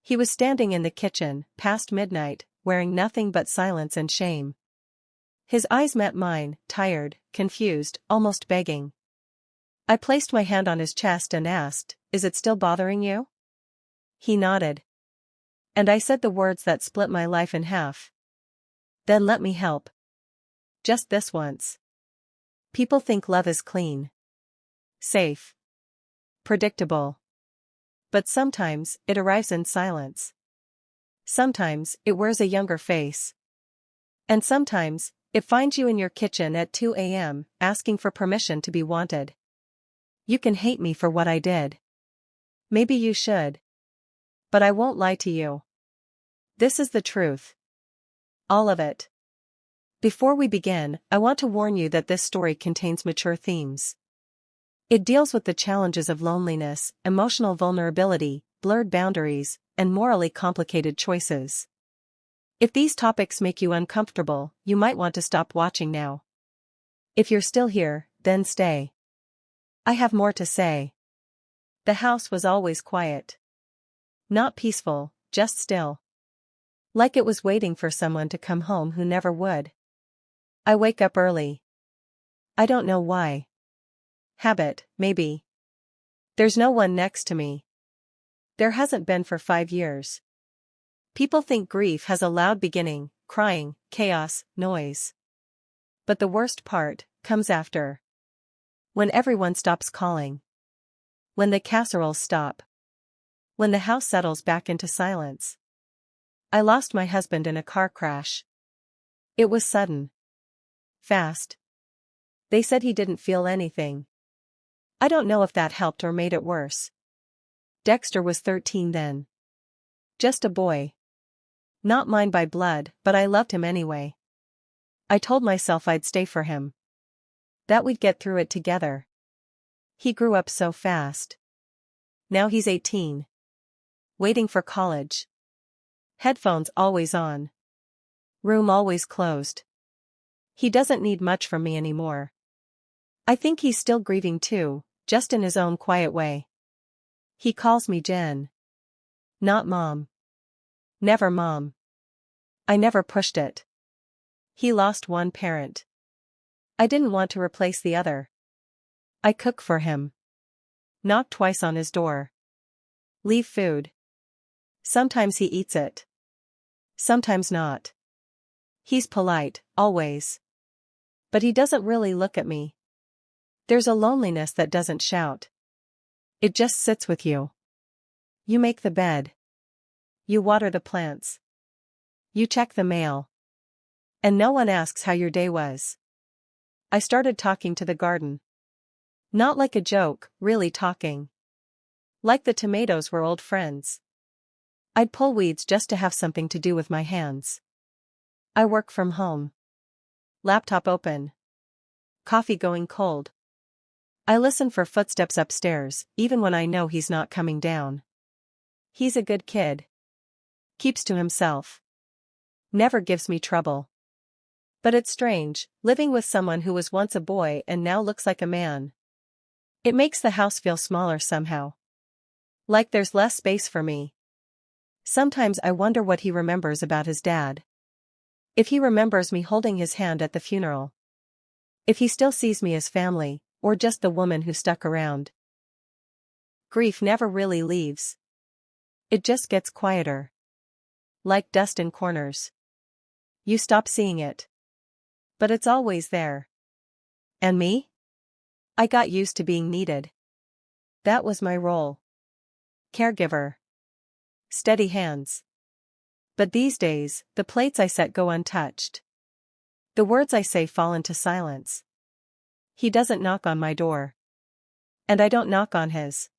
He was standing in the kitchen, past midnight, wearing nothing but silence and shame. His eyes met mine, tired, confused, almost begging. I placed my hand on his chest and asked, "Is it still bothering you?" He nodded. And I said the words that split my life in half. "Then let me help. Just this once." People think love is clean, safe, predictable. But sometimes, it arrives in silence. Sometimes, it wears a younger face. And sometimes, it finds you in your kitchen at 2 a.m., asking for permission to be wanted. You can hate me for what I did. Maybe you should. But I won't lie to you. This is the truth. All of it. Before we begin, I want to warn you that this story contains mature themes. It deals with the challenges of loneliness, emotional vulnerability, blurred boundaries, and morally complicated choices. If these topics make you uncomfortable, you might want to stop watching now. If you're still here, then stay. I have more to say. The house was always quiet. Not peaceful, just still. Like it was waiting for someone to come home who never would. I wake up early. I don't know why. Habit, maybe. There's no one next to me. There hasn't been for 5 years. People think grief has a loud beginning, crying, chaos, noise. But the worst part comes after. When everyone stops calling. When the casseroles stop. When the house settles back into silence. I lost my husband in a car crash. It was sudden. Fast. They said he didn't feel anything. I don't know if that helped or made it worse. Dexter was 13 then. Just a boy. Not mine by blood, but I loved him anyway. I told myself I'd stay for him. That we'd get through it together. He grew up so fast. Now he's 18. Waiting for college. Headphones always on. Room always closed. He doesn't need much from me anymore. I think he's still grieving too, just in his own quiet way. He calls me Jen. Not Mom. Never Mom. I never pushed it. He lost one parent. I didn't want to replace the other. I cook for him. Knock twice on his door. Leave food. Sometimes he eats it. Sometimes not. He's polite, always. But he doesn't really look at me. There's a loneliness that doesn't shout. It just sits with you. You make the bed. You water the plants. You check the mail. And no one asks how your day was. I started talking to the garden. Not like a joke, really talking. Like the tomatoes were old friends. I'd pull weeds just to have something to do with my hands. I work from home. Laptop open. Coffee going cold. I listen for footsteps upstairs, even when I know he's not coming down. He's a good kid. Keeps to himself. Never gives me trouble. But it's strange, living with someone who was once a boy and now looks like a man. It makes the house feel smaller somehow. Like there's less space for me. Sometimes I wonder what he remembers about his dad. If he remembers me holding his hand at the funeral. If he still sees me as family, or just the woman who stuck around. Grief never really leaves. It just gets quieter. Like dust in corners. You stop seeing it. But it's always there. And me? I got used to being needed. That was my role. Caregiver. Steady hands. But these days, the plates I set go untouched. The words I say fall into silence. He doesn't knock on my door. And I don't knock on his.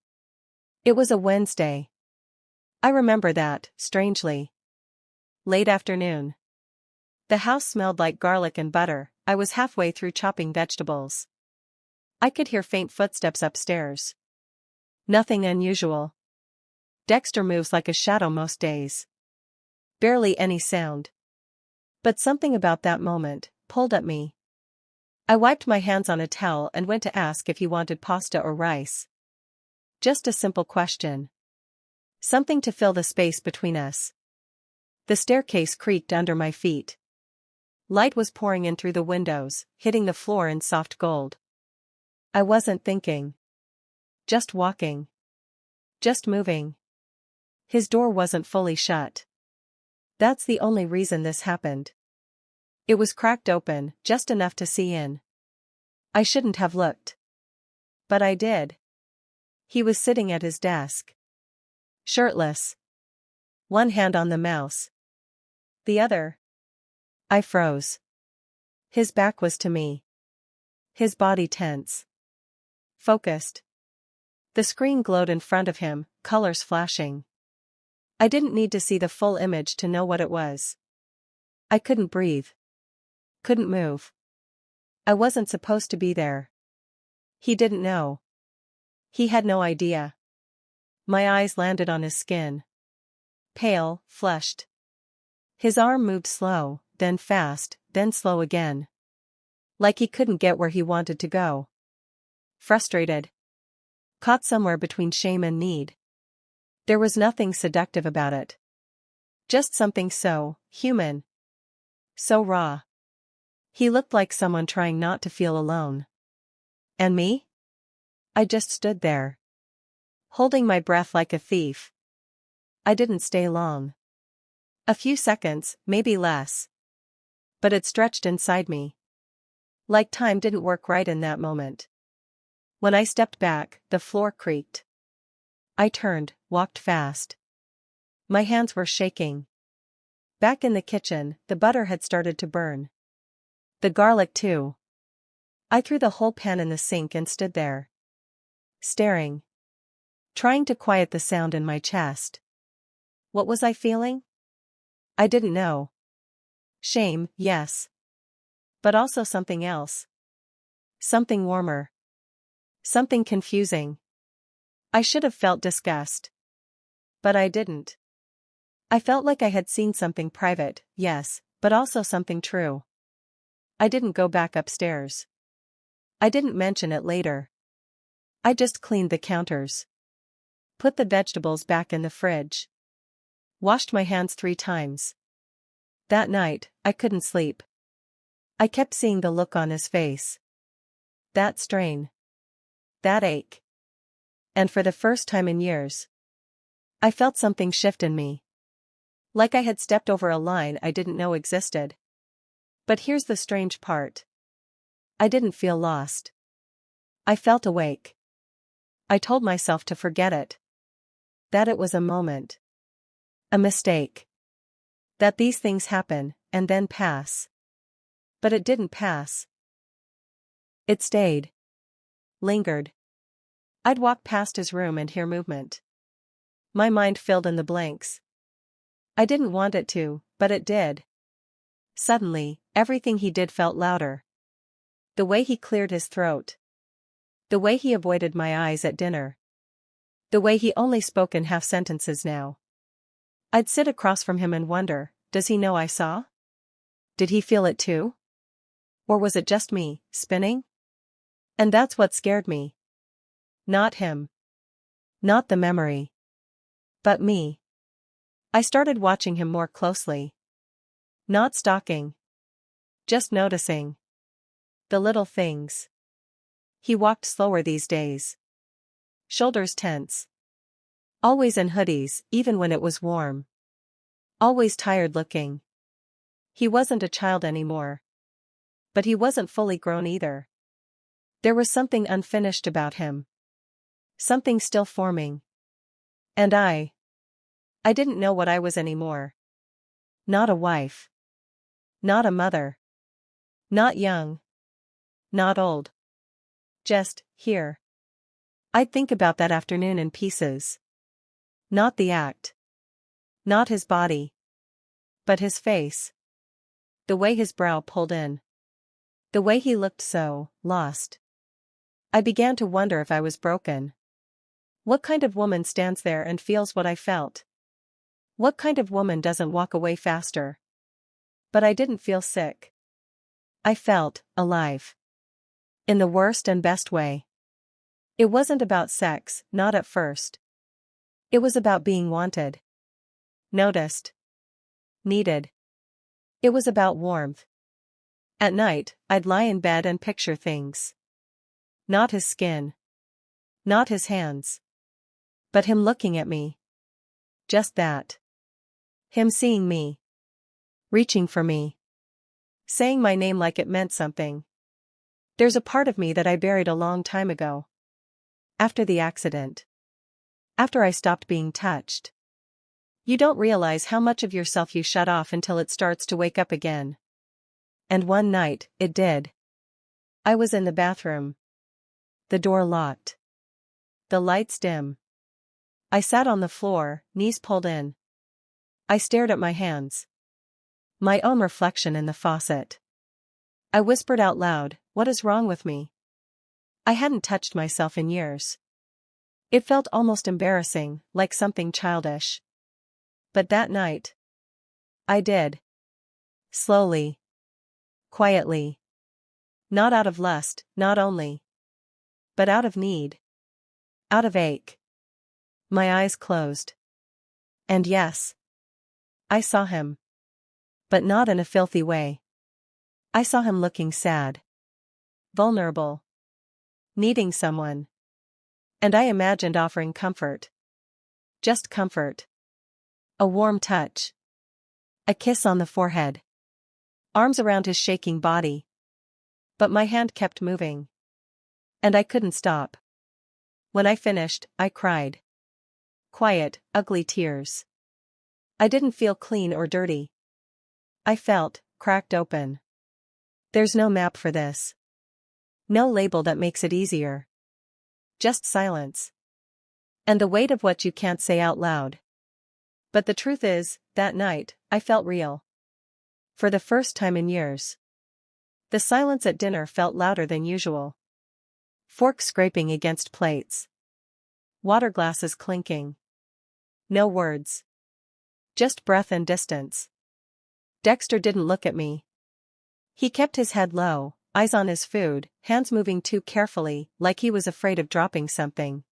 It was a Wednesday. I remember that, strangely. Late afternoon. The house smelled like garlic and butter. I was halfway through chopping vegetables. I could hear faint footsteps upstairs. Nothing unusual. Dexter moves like a shadow most days. Barely any sound. But something about that moment pulled at me. I wiped my hands on a towel and went to ask if he wanted pasta or rice. Just a simple question. Something to fill the space between us. The staircase creaked under my feet. Light was pouring in through the windows, hitting the floor in soft gold. I wasn't thinking. Just walking. Just moving. His door wasn't fully shut. That's the only reason this happened. It was cracked open, just enough to see in. I shouldn't have looked. But I did. He was sitting at his desk. Shirtless. One hand on the mouse. The other. I froze. His back was to me. His body tense. Focused. The screen glowed in front of him, colors flashing. I didn't need to see the full image to know what it was. I couldn't breathe. Couldn't move. I wasn't supposed to be there. He didn't know. He had no idea. My eyes landed on his skin. Pale, flushed. His arm moved slow, then fast, then slow again. Like he couldn't get where he wanted to go. Frustrated. Caught somewhere between shame and need. There was nothing seductive about it. Just something so human. So raw. He looked like someone trying not to feel alone. And me? I just stood there. Holding my breath like a thief. I didn't stay long. A few seconds, maybe less. But it stretched inside me. Like time didn't work right in that moment. When I stepped back, the floor creaked. I turned, walked fast. My hands were shaking. Back in the kitchen, the butter had started to burn. The garlic too. I threw the whole pan in the sink and stood there. Staring. Trying to quiet the sound in my chest. What was I feeling? I didn't know. Shame, yes. But also something else. Something warmer. Something confusing. I should have felt disgust. But I didn't. I felt like I had seen something private, yes, but also something true. I didn't go back upstairs. I didn't mention it later. I just cleaned the counters. Put the vegetables back in the fridge. Washed my hands 3 times. That night, I couldn't sleep. I kept seeing the look on his face. That strain. That ache. And for the first time in years, I felt something shift in me. Like I had stepped over a line I didn't know existed. But here's the strange part. I didn't feel lost. I felt awake. I told myself to forget it. That it was a moment. A mistake. That these things happen, and then pass. But it didn't pass. It stayed. Lingered. I'd walk past his room and hear movement. My mind filled in the blanks. I didn't want it to, but it did. Suddenly, everything he did felt louder. The way he cleared his throat. The way he avoided my eyes at dinner. The way he only spoke in half sentences now. I'd sit across from him and wonder, does he know I saw? Did he feel it too? Or was it just me, spinning? And that's what scared me. Not him. Not the memory. But me. I started watching him more closely. Not stalking. Just noticing. The little things. He walked slower these days. Shoulders tense. Always in hoodies, even when it was warm. Always tired looking. He wasn't a child anymore. But he wasn't fully grown either. There was something unfinished about him. Something still forming. And I didn't know what I was anymore. Not a wife. Not a mother. Not young. Not old. Just, here. I'd think about that afternoon in pieces. Not the act. Not his body. But his face. The way his brow pulled in. The way he looked so lost. I began to wonder if I was broken. What kind of woman stands there and feels what I felt? What kind of woman doesn't walk away faster? But I didn't feel sick. I felt alive. In the worst and best way. It wasn't about sex, not at first. It was about being wanted, noticed, needed. It was about warmth. At night, I'd lie in bed and picture things. Not his skin. Not his hands. But him looking at me. Just that. Him seeing me. Reaching for me. Saying my name like it meant something. There's a part of me that I buried a long time ago. After the accident. After I stopped being touched. You don't realize how much of yourself you shut off until it starts to wake up again. And one night, it did. I was in the bathroom. The door locked. The lights dim. I sat on the floor, knees pulled in. I stared at my hands. My own reflection in the faucet. I whispered out loud, "What is wrong with me?" I hadn't touched myself in years. It felt almost embarrassing, like something childish. But that night, I did. Slowly. Quietly. Not out of lust, not only. But out of need. Out of ache. My eyes closed. And yes. I saw him. But not in a filthy way. I saw him looking sad. Vulnerable. Needing someone. And I imagined offering comfort. Just comfort. A warm touch. A kiss on the forehead. Arms around his shaking body. But my hand kept moving. And I couldn't stop. When I finished, I cried. Quiet, ugly tears. I didn't feel clean or dirty. I felt cracked open. There's no map for this. No label that makes it easier. Just silence. And the weight of what you can't say out loud. But the truth is, that night, I felt real. For the first time in years. The silence at dinner felt louder than usual. Forks scraping against plates. Water glasses clinking. No words. Just breath and distance. Dexter didn't look at me. He kept his head low, eyes on his food, hands moving too carefully, like he was afraid of dropping something.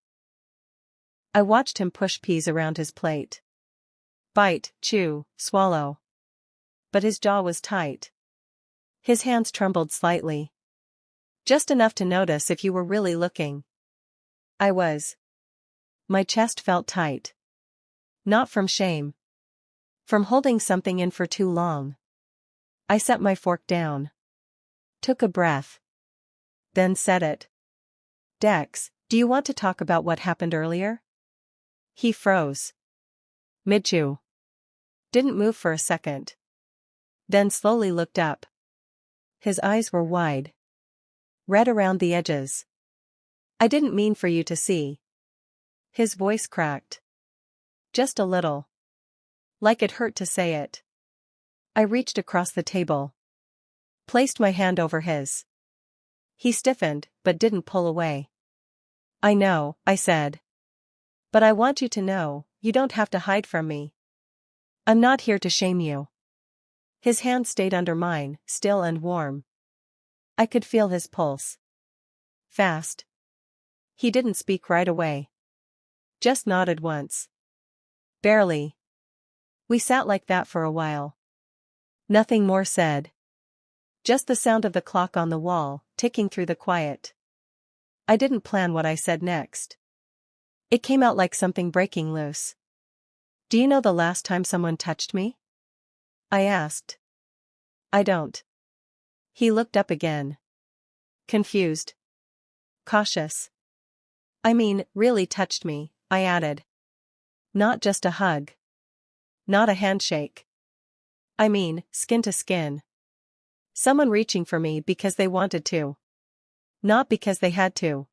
I watched him push peas around his plate. Bite, chew, swallow. But his jaw was tight. His hands trembled slightly. Just enough to notice if you were really looking. I was. My chest felt tight. Not from shame. From holding something in for too long. I set my fork down. Took a breath. Then said it. Dex, do you want to talk about what happened earlier? He froze. Mid-chew. Didn't move for a second. Then slowly looked up. His eyes were wide. Red around the edges. I didn't mean for you to see. His voice cracked. Just a little. Like it hurt to say it. I reached across the table. Placed my hand over his. He stiffened, but didn't pull away. I know, I said. But I want you to know, you don't have to hide from me. I'm not here to shame you. His hand stayed under mine, still and warm. I could feel his pulse. Fast. He didn't speak right away. Just nodded once. Barely. We sat like that for a while. Nothing more said. Just the sound of the clock on the wall, ticking through the quiet. I didn't plan what I said next. It came out like something breaking loose. Do you know the last time someone touched me? I asked. I don't. He looked up again. Confused. Cautious. I mean, really touched me, I added. Not just a hug. Not a handshake. I mean, skin to skin. Someone reaching for me because they wanted to. Not because they had to.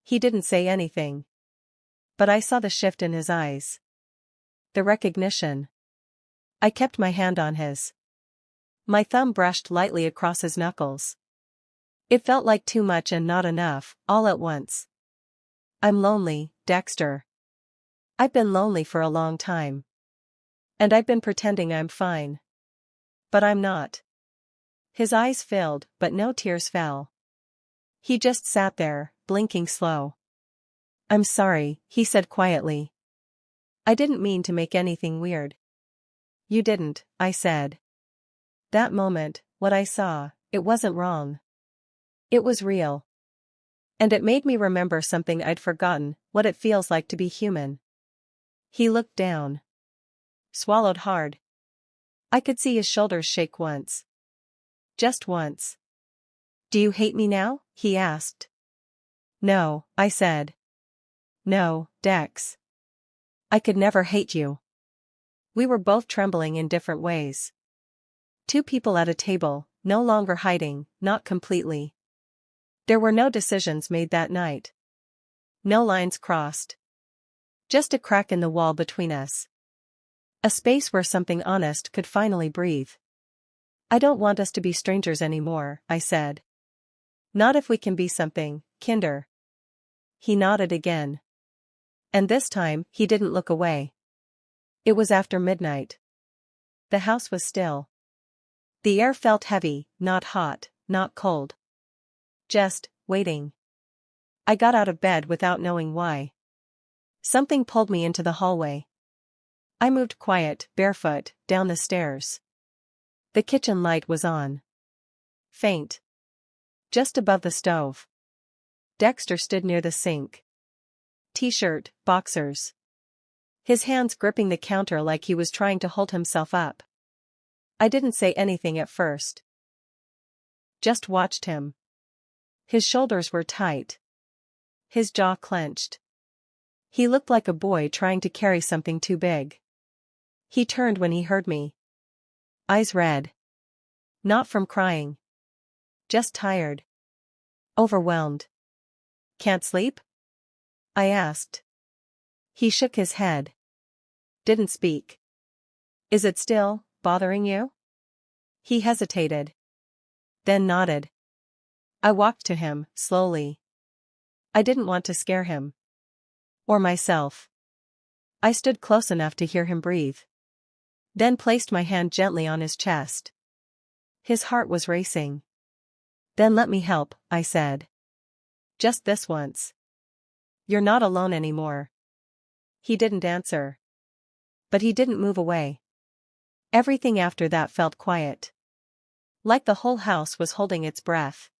He didn't say anything. But I saw the shift in his eyes. The recognition. I kept my hand on his. My thumb brushed lightly across his knuckles. It felt like too much and not enough, all at once. I'm lonely, Dexter. I've been lonely for a long time. And I've been pretending I'm fine. But I'm not. His eyes filled, but no tears fell. He just sat there, blinking slow. I'm sorry, he said quietly. I didn't mean to make anything weird. You didn't, I said. That moment, what I saw, it wasn't wrong. It was real. And it made me remember something I'd forgotten, what it feels like to be human. He looked down. Swallowed hard. I could see his shoulders shake once. Just once. Do you hate me now? He asked. No, I said. No, Dex. I could never hate you. We were both trembling in different ways. Two people at a table, no longer hiding, not completely. There were no decisions made that night. No lines crossed. Just a crack in the wall between us. A space where something honest could finally breathe. I don't want us to be strangers anymore, I said. Not if we can be something, kinder. He nodded again. And this time, he didn't look away. It was after midnight. The house was still. The air felt heavy, not hot, not cold. Just waiting. I got out of bed without knowing why. Something pulled me into the hallway. I moved quiet, barefoot, down the stairs. The kitchen light was on. Faint. Just above the stove. Dexter stood near the sink. T-shirt, boxers. His hands gripping the counter like he was trying to hold himself up. I didn't say anything at first. Just watched him. His shoulders were tight. His jaw clenched. He looked like a boy trying to carry something too big. He turned when he heard me. Eyes red. Not from crying. Just tired. Overwhelmed. Can't sleep? I asked. He shook his head. Didn't speak. Is it still bothering you? He hesitated. Then nodded. I walked to him, slowly. I didn't want to scare him. Or myself. I stood close enough to hear him breathe. Then placed my hand gently on his chest. His heart was racing. Then let me help, I said. Just this once. You're not alone anymore. He didn't answer. But he didn't move away. Everything after that felt quiet. Like the whole house was holding its breath.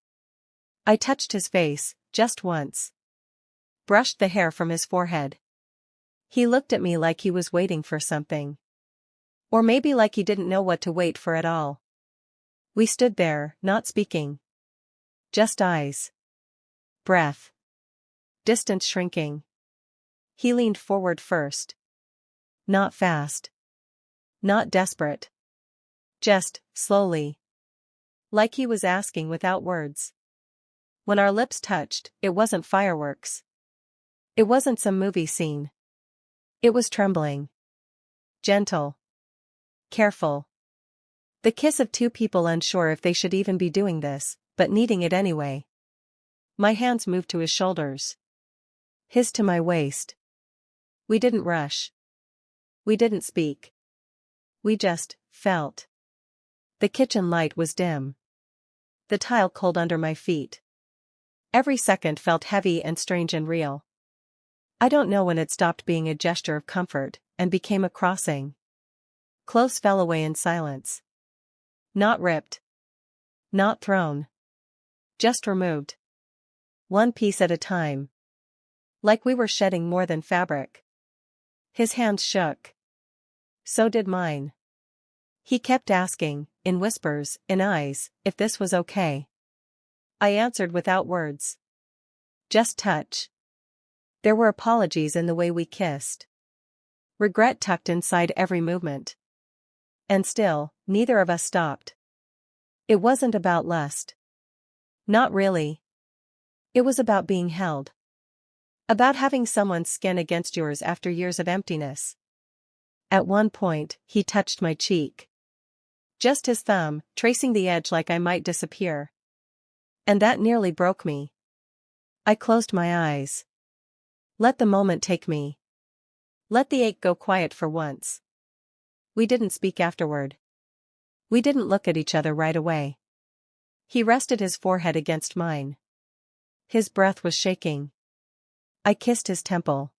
I touched his face, just once. Brushed the hair from his forehead. He looked at me like he was waiting for something. Or maybe like he didn't know what to wait for at all. We stood there, not speaking. Just eyes. Breath. Distance shrinking. He leaned forward first. Not fast. Not desperate. Just, slowly. Like he was asking without words. When our lips touched, it wasn't fireworks. It wasn't some movie scene. It was trembling. Gentle. Careful. The kiss of two people unsure if they should even be doing this, but needing it anyway. My hands moved to his shoulders. His to my waist. We didn't rush. We didn't speak. We just felt. The kitchen light was dim. The tile cold under my feet. Every second felt heavy and strange and real. I don't know when it stopped being a gesture of comfort and became a crossing. Clothes fell away in silence. Not ripped. Not thrown. Just removed. One piece at a time. Like we were shedding more than fabric. His hands shook. So did mine. He kept asking, in whispers, in eyes, if this was okay. I answered without words. Just touch. There were apologies in the way we kissed. Regret tucked inside every movement. And still, neither of us stopped. It wasn't about lust. Not really. It was about being held. About having someone's skin against yours after years of emptiness. At one point, he touched my cheek. Just his thumb, tracing the edge like I might disappear. And that nearly broke me. I closed my eyes. Let the moment take me. Let the ache go quiet for once. We didn't speak afterward. We didn't look at each other right away. He rested his forehead against mine. His breath was shaking. I kissed his temple.